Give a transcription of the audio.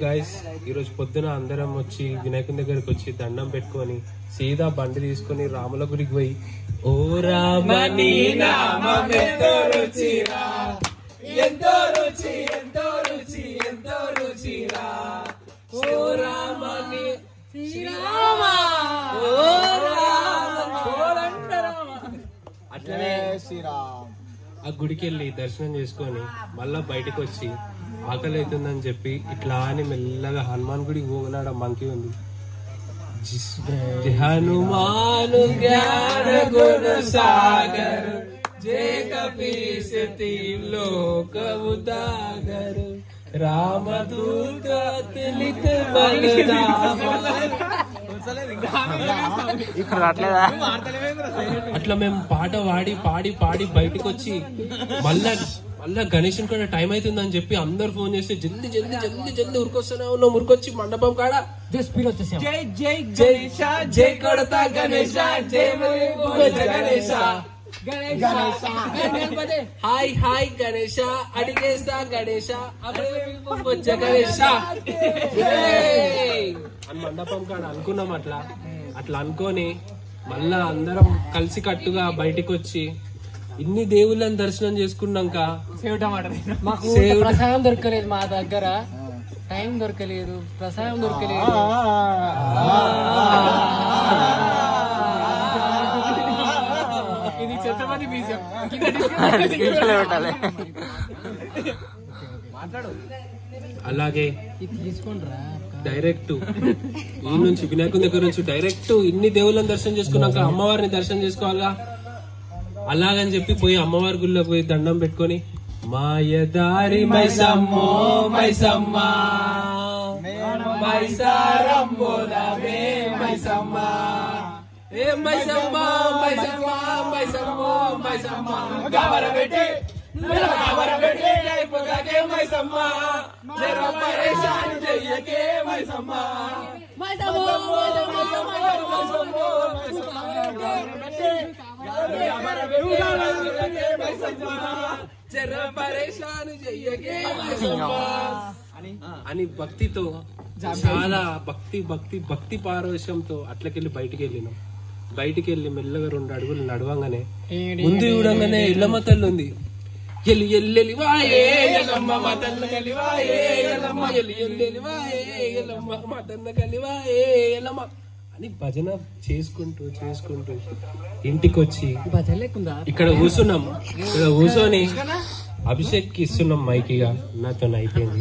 Guys ఈరోజు పొద్దున అందరం వచ్చి వినాయకుని దగ్గరికి వచ్చి దండం పెట్టుకొని సీదా బండి తీసుకొని రాముల గుడికి పోయి ఓ రామని నామమెంతో రుచిరా ఎంతో రుచి ఎంతో రుచి ఎంతో రుచిరా ఓ రామని శ్రీరామ ఓ రామ అట్లనే శ్రీరామ్ ఆ గుడికి వెళ్ళి దర్శనం చేసుకొని మళ్ళా బయటకు వచ్చి ఆకలి అవుతుందని చెప్పి ఇట్లా అని మెల్లగా హనుమాన్ గుడికి పోగలాడ మంకి ఉంది హనుమాను జ్ఞాన గుణ సాగర్ జయ కపీస్ లోక ఉదాగర్ రామదూత అతులిత అట్లా మేము పాట పాడి పాడి పాడి బయటకు వచ్చి మళ్ళా గణేషన్ కూడా టైం అవుతుందని చెప్పి అందరు ఫోన్ చేస్తే జల్దీ జల్దీ జల్దీ జల్దీ ఉరికొస్తూనే ఉన్నాం. ఉరికొచ్చి మండపం కాడ జై జై గణేశ జై కొడతా గణేశ జై గణేశ హాయ్ హాయ్ గణేశ అడిగేస్తా గణేశ గణేశ అని మండపం కాడ అనుకున్నాం. అట్లా అనుకొని మళ్ళా అందరం కలిసి కట్టుగా బయటికి వచ్చి ఇన్ని దేవుళ్ళని దర్శనం చేసుకున్నాక మాకు ప్రసాదం దొరకలేదు, మా దగ్గర టైం దొరకలేదు, ప్రసాదం దొరకలేదు. ఇది ఛత్రపతి బీజం అలాగే డైరెక్ట్ ఈ నుంచి వినాయకుని దగ్గర నుంచి డైరెక్ట్ ఇన్ని దేవుళ్ళని దర్శనం చేసుకున్నాక అమ్మవారిని దర్శనం చేసుకోవాలా. అలాగని చెప్పి పోయి అమ్మవారి గుళ్ళో పోయి దండం పెట్టుకొని మాయదారి మైసమ్మో మైసమ్మ మైసారంబోలమే మైసమ్మ ఏ మైసమ్మ మైసమ్మ మైసమ్మో మైసమ్మ గబరబెట్టి గబరబెట్టి అయిపోగాకే మైసమ్మ జర పరేషాన్ చెయ్యకే మైసమ్మ అని భక్తితో చాలా భక్తి పారవశ్యంతో అట్లకెళ్ళి బయటికి వెళ్ళినాం. బయటికి వెళ్ళి మెల్లగా 2 అడుగులు నడవంగానే ముందు చూడంగానే ఎల్లమ్మ తల్లి ఉంది. ఎల్లి ఎల్లెలి వాయే ఎల్లమ్మ మా తల్ల కలివాయే ఎల్లమ్మ ఎల్లి ఎల్లెలి వాయే ఎల్లమ్మ మా తల్ల కలివాయే ఎల్లమ్మ అని భజన చేసుకుంటూ ఇంటికి వచ్చి ఇక్కడ కూర్చున్నాం. ఇక్కడ కూర్చొని అభిషేక్ కి ఇస్తున్నాం మైకిగా. నాతో అయిపోయింది.